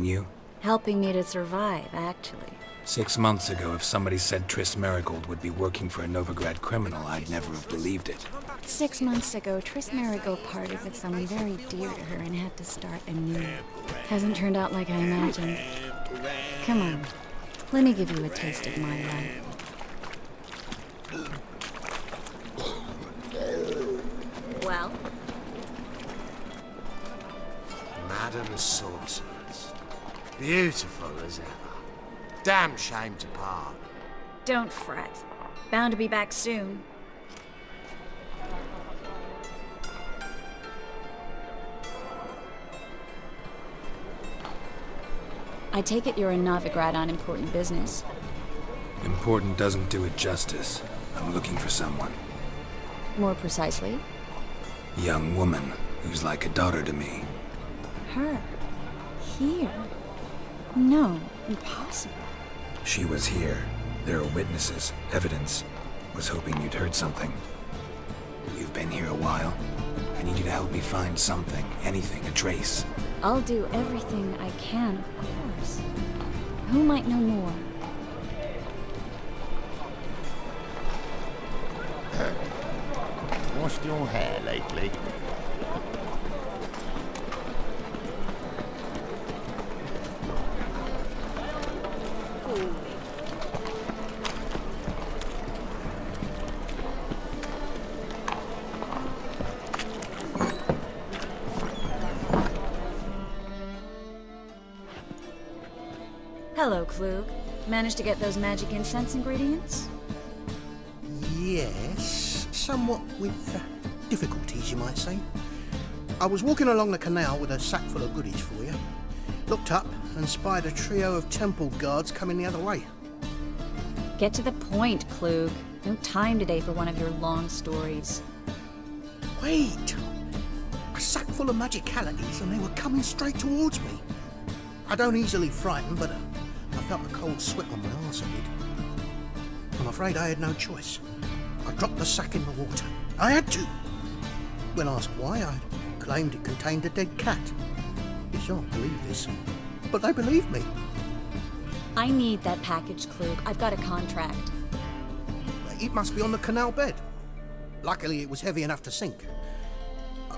You? Helping me to survive, actually. 6 months ago, if somebody said Triss Marigold would be working for a Novigrad criminal, I'd never have believed it. 6 months ago, Triss Marigold parted with someone very dear to her and had to start anew. Hasn't turned out like I imagined. Come on, let me give you a taste of my life. Well? Madam Sorceress. Beautiful as ever. Damn shame to part. Don't fret. Bound to be back soon. I take it you're a Novigrad on important business. Important doesn't do it justice. I'm looking for someone. More precisely? Young woman who's like a daughter to me. Her? Here? No, impossible. She was here. There are witnesses, evidence. Was hoping you'd heard something. You've been here a while. I need you to help me find something, anything, a trace. I'll do everything I can, of course. Who might know more? Washed your hair lately? Hello, Klug. Managed to get those magic incense ingredients? Yes, somewhat with difficulties, you might say. I was walking along the canal with a sack full of goodies for you. Looked up and spied a trio of temple guards coming the other way. Get to the point, Klug. No time today for one of your long stories. Wait! A sack full of magicalities and they were coming straight towards me. I don't easily frighten, but I felt a cold sweat on my arse a bit. I'm afraid I had no choice. I dropped the sack in the water. I had to. When asked why, I claimed it contained a dead cat. You shan't believe this, but they believed me. I need that package, Klug. I've got a contract. It must be on the canal bed. Luckily, it was heavy enough to sink.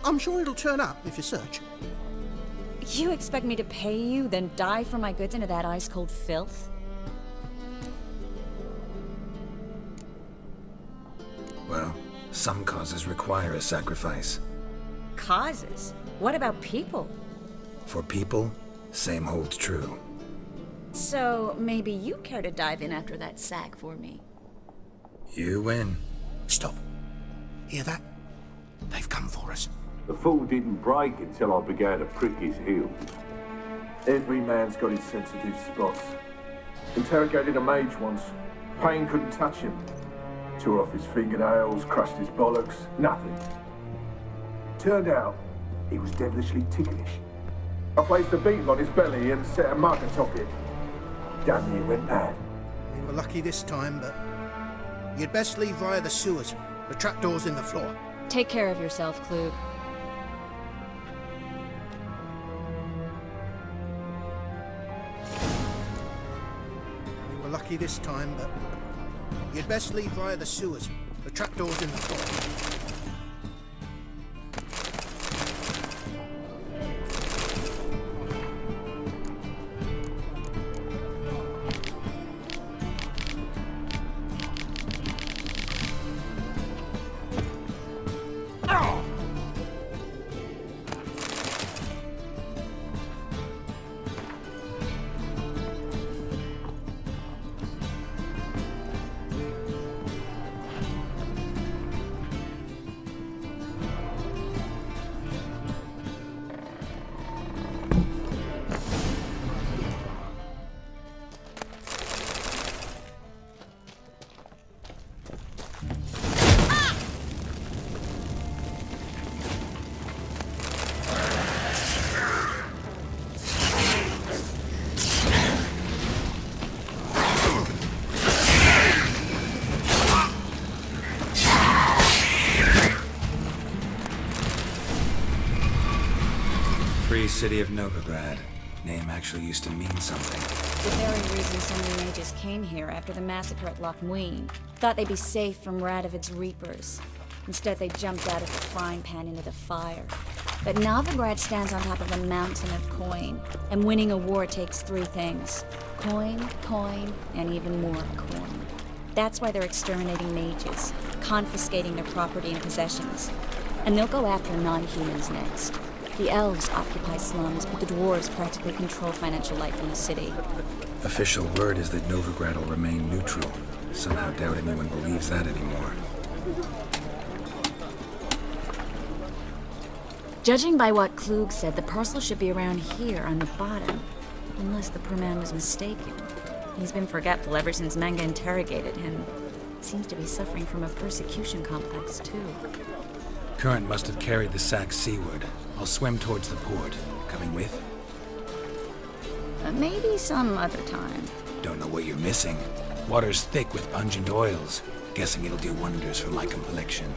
I'm sure it'll turn up if you search. You expect me to pay you, then dive for my goods into that ice-cold filth? Well, some causes require a sacrifice. Causes? What about people? For people, same holds true. So, maybe you care to dive in after that sack for me? You win. Stop. Hear that? They've come for us. The fall didn't break until I began to prick his heels. Every man's got his sensitive spots. Interrogated a mage once. Pain couldn't touch him. Tore off his fingernails, crushed his bollocks, nothing. Turned out, he was devilishly ticklish. I placed a beetle on his belly and set a mug atop it. Damn near went mad. We were lucky this time, but you'd best leave via the sewers. The trapdoor's in the floor. Take care of yourself, Klug. Lucky this time, but you'd best leave via the sewers. The trapdoor's in the floor. Free city of Novigrad. Name actually used to mean something. The very reason so many mages came here after the massacre at Loch Muin. Thought they'd be safe from Radovid's reapers. Instead, they jumped out of the frying pan into the fire. But Novigrad stands on top of a mountain of coin, and winning a war takes three things. Coin, coin, and even more coin. That's why they're exterminating mages, confiscating their property and possessions. And they'll go after non-humans next. The elves occupy slums, but the dwarves practically control financial life in the city. Official word is that Novigrad will remain neutral. Somehow doubt anyone believes that anymore. Judging by what Klug said, the parcel should be around here on the bottom. Unless the poor man was mistaken. He's been forgetful ever since Manga interrogated him. Seems to be suffering from a persecution complex, too. Current must have carried the sack seaward. I'll swim towards the port. Coming with? Maybe some other time. Don't know what you're missing. Water's thick with pungent oils. Guessing it'll do wonders for my complexion.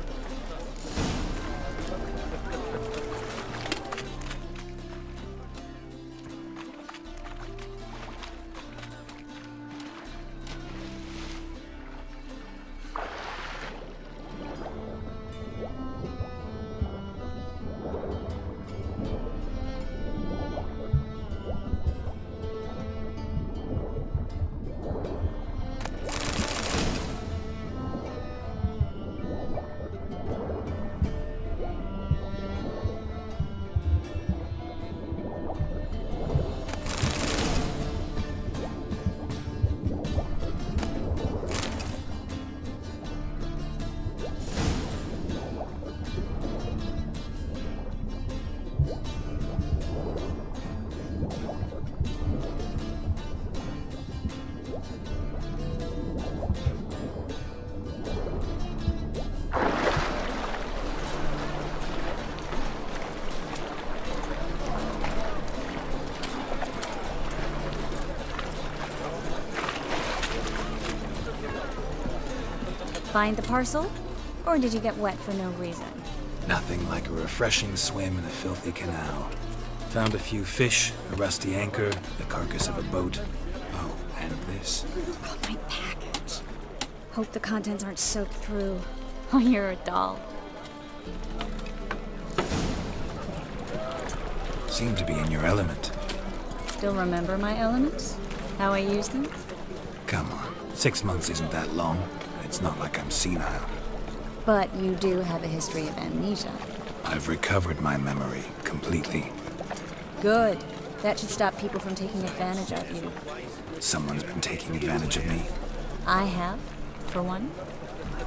Find the parcel? Or did you get wet for no reason? Nothing like a refreshing swim in a filthy canal. Found a few fish, a rusty anchor, the carcass of a boat. Oh, and this. Oh, my package. Hope the contents aren't soaked through. Oh, you're a doll. Seem to be in your element. Still remember my elements? How I use them? Come on, 6 months isn't that long. It's not like I'm senile. But you do have a history of amnesia. I've recovered my memory completely. Good. That should stop people from taking advantage of you. Someone's been taking advantage of me. I have, for one.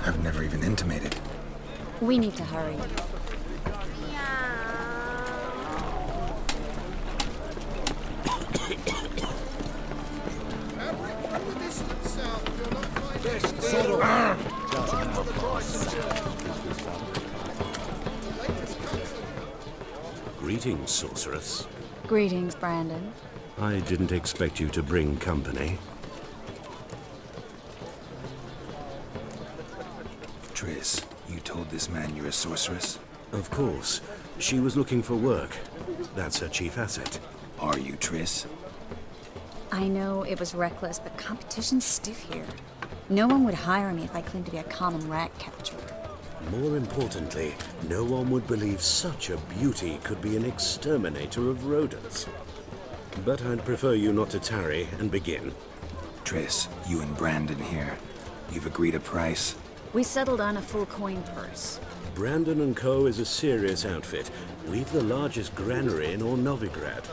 I've never even intimated. We need to hurry. Greetings, sorceress. Greetings, Brandon. I didn't expect you to bring company. Triss, you told this man you're a sorceress? Of course. She was looking for work. That's her chief asset. Are you, Triss? I know it was reckless, but competition's stiff here. No one would hire me if I claimed to be a common rat catcher. More importantly, no one would believe such a beauty could be an exterminator of rodents. But I'd prefer you not to tarry and begin. Triss, you and Brandon here. You've agreed a price? We settled on a full coin purse. Brandon & Co. is a serious outfit. We've the largest granary in all Novigrad.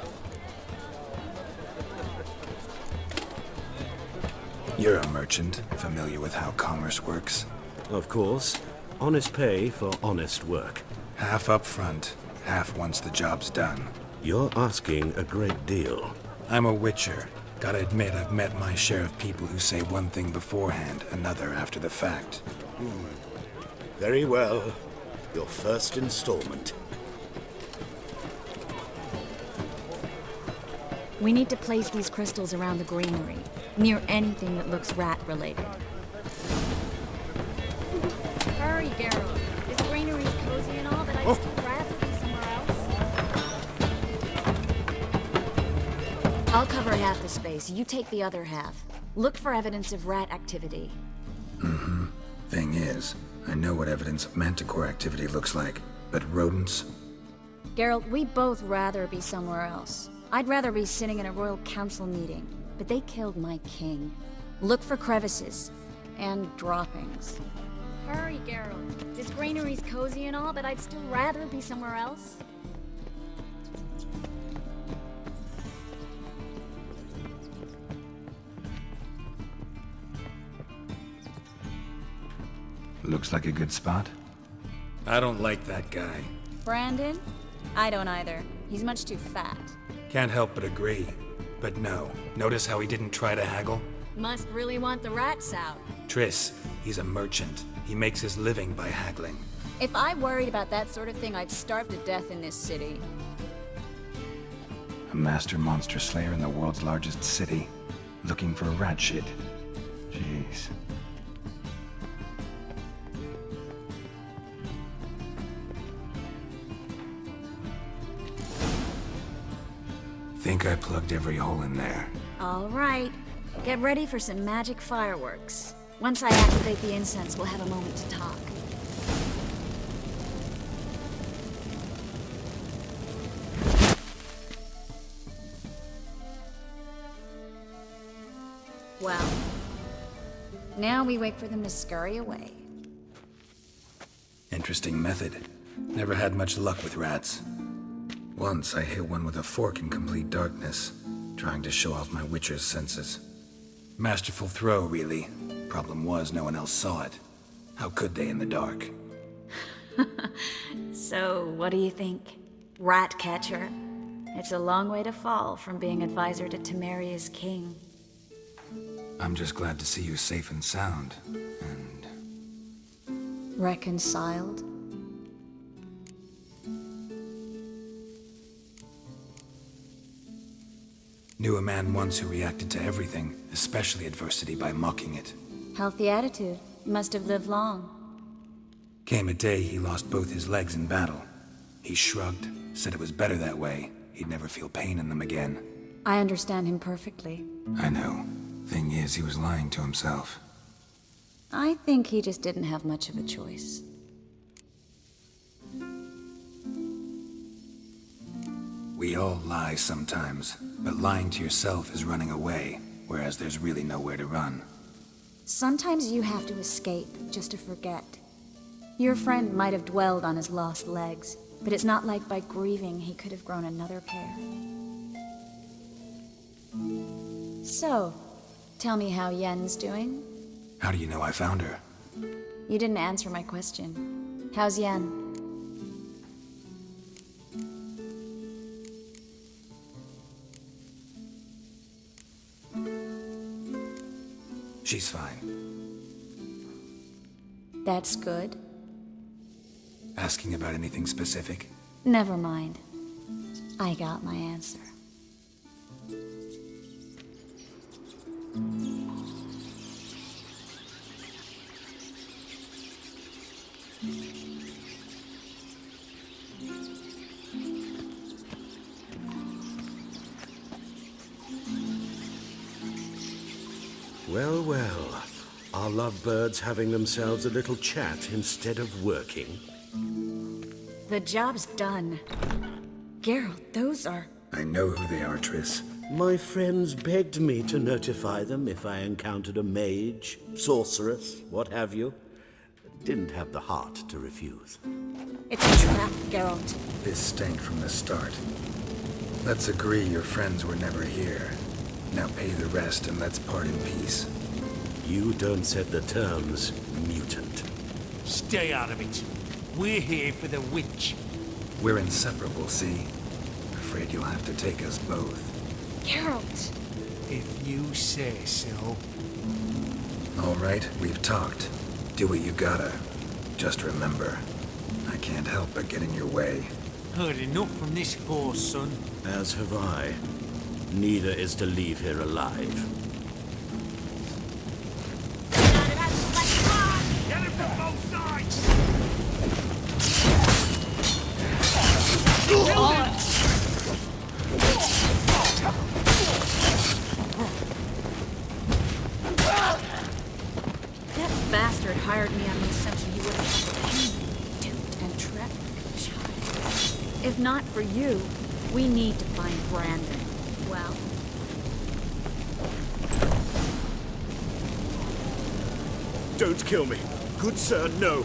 You're a merchant, familiar with how commerce works. Of course. Honest pay for honest work. Half up front, half once the job's done. You're asking a great deal. I'm a witcher. Gotta admit, I've met my share of people who say one thing beforehand, another after the fact. Very well. Your first installment. We need to place these crystals around the granary, near anything that looks rat-related. Hurry, Geralt. This granary's cozy and all, but I'd still rather be somewhere else. I'll cover half the space. You take the other half. Look for evidence of rat activity. Thing is, I know what evidence of manticore activity looks like, but rodents? Geralt, we'd both rather be somewhere else. I'd rather be sitting in a royal council meeting, but they killed my king. Look for crevices and droppings. Hurry, Geralt. This granary's cozy and all, but I'd still rather be somewhere else. Looks like a good spot. I don't like that guy. Brandon? I don't either. He's much too fat. Can't help but agree. But no, notice how he didn't try to haggle? Must really want the rats out. Triss, he's a merchant. He makes his living by haggling. If I worried about that sort of thing, I'd starve to death in this city. A master monster slayer in the world's largest city, looking for a rat shit. Jeez. Think I plugged every hole in there. All right. Get ready for some magic fireworks. Once I activate the incense, we'll have a moment to talk. Well, now we wait for them to scurry away. Interesting method. Never had much luck with rats. Once I hit one with a fork in complete darkness, trying to show off my witcher's senses. Masterful throw, really. Problem was, no one else saw it. How could they in the dark? So, what do you think? Rat catcher? It's a long way to fall from being advisor to Temeria's king. I'm just glad to see you safe and sound, and... Reconciled? Knew a man once who reacted to everything, especially adversity, by mocking it. Healthy attitude. Must have lived long. Came a day he lost both his legs in battle. He shrugged, said it was better that way. He'd never feel pain in them again. I understand him perfectly. I know. Thing is, he was lying to himself. I think he just didn't have much of a choice. We all lie sometimes, but lying to yourself is running away, whereas there's really nowhere to run. Sometimes you have to escape just to forget. Your friend might have dwelled on his lost legs, but it's not like by grieving he could have grown another pair. So, tell me how Yen's doing? How do you know I found her? You didn't answer my question. How's Yen? She's fine. That's good. Asking about anything specific? Never mind. I got my answer. Well, well. Are lovebirds having themselves a little chat instead of working? The job's done. Geralt, those are... I know who they are, Triss. My friends begged me to notify them if I encountered a mage, sorceress, what have you. Didn't have the heart to refuse. It's a trap, Geralt. This stank from the start. Let's agree your friends were never here. Now pay the rest and let's part in peace. You don't set the terms, mutant. Stay out of it. We're here for the witch. We're inseparable, see? Afraid you'll have to take us both. Geralt! If you say so. All right, we've talked. Do what you gotta. Just remember, I can't help but get in your way. Heard enough from this horse, son. As have I. Neither is to leave here alive. Get him from both sides! hired me on the assumption you would have duped and trapped like a child. If not for you, we need to find Brandon. Well, Don't kill me. Good sir, no.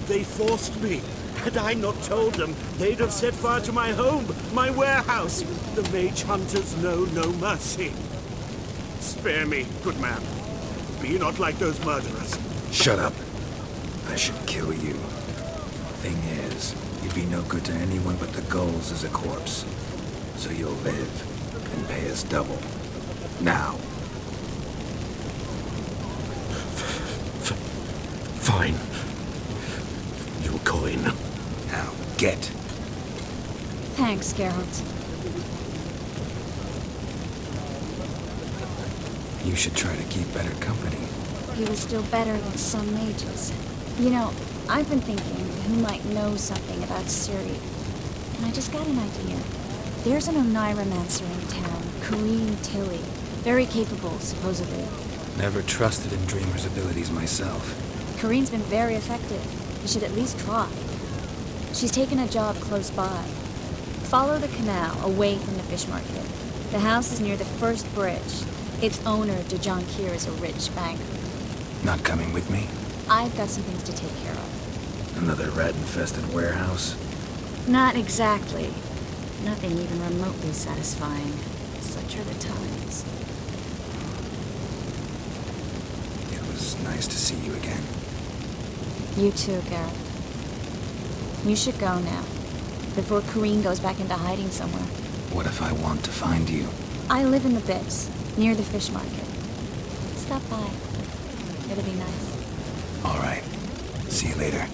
They forced me. Had I not told them, they'd have set fire to my home, my warehouse. The mage hunters know no mercy. Spare me, good man. Be not like those murderers. Shut up. I should kill you. Thing is, you'd be no good to anyone but the gulls as a corpse. So you'll live and pay us double. Now. Fine. Your coin. Now, get. thanks, Geralt. You should try to keep better company. He was still better than some mages. You know, I've been thinking who might know something about Ciri. And I just got an idea. There's an Oneiromancer in town, Kareem Tilly. Very capable, supposedly. Never trusted in Dreamer's abilities myself. Kareem's been very effective. You should at least try. She's taken a job close by. Follow the canal away from the fish market. The house is near the first bridge. Its owner, Dejan Kier, is a rich banker. Not coming with me? I've got some things to take care of. Another rat-infested warehouse? Not exactly. Nothing even remotely satisfying. Such are the times. It was nice to see you again. You too, Garrett. You should go now, before Kareem goes back into hiding somewhere. What if I want to find you? I live in the Bits, near the fish market. Stop by. It'll be nice. All right. See you later.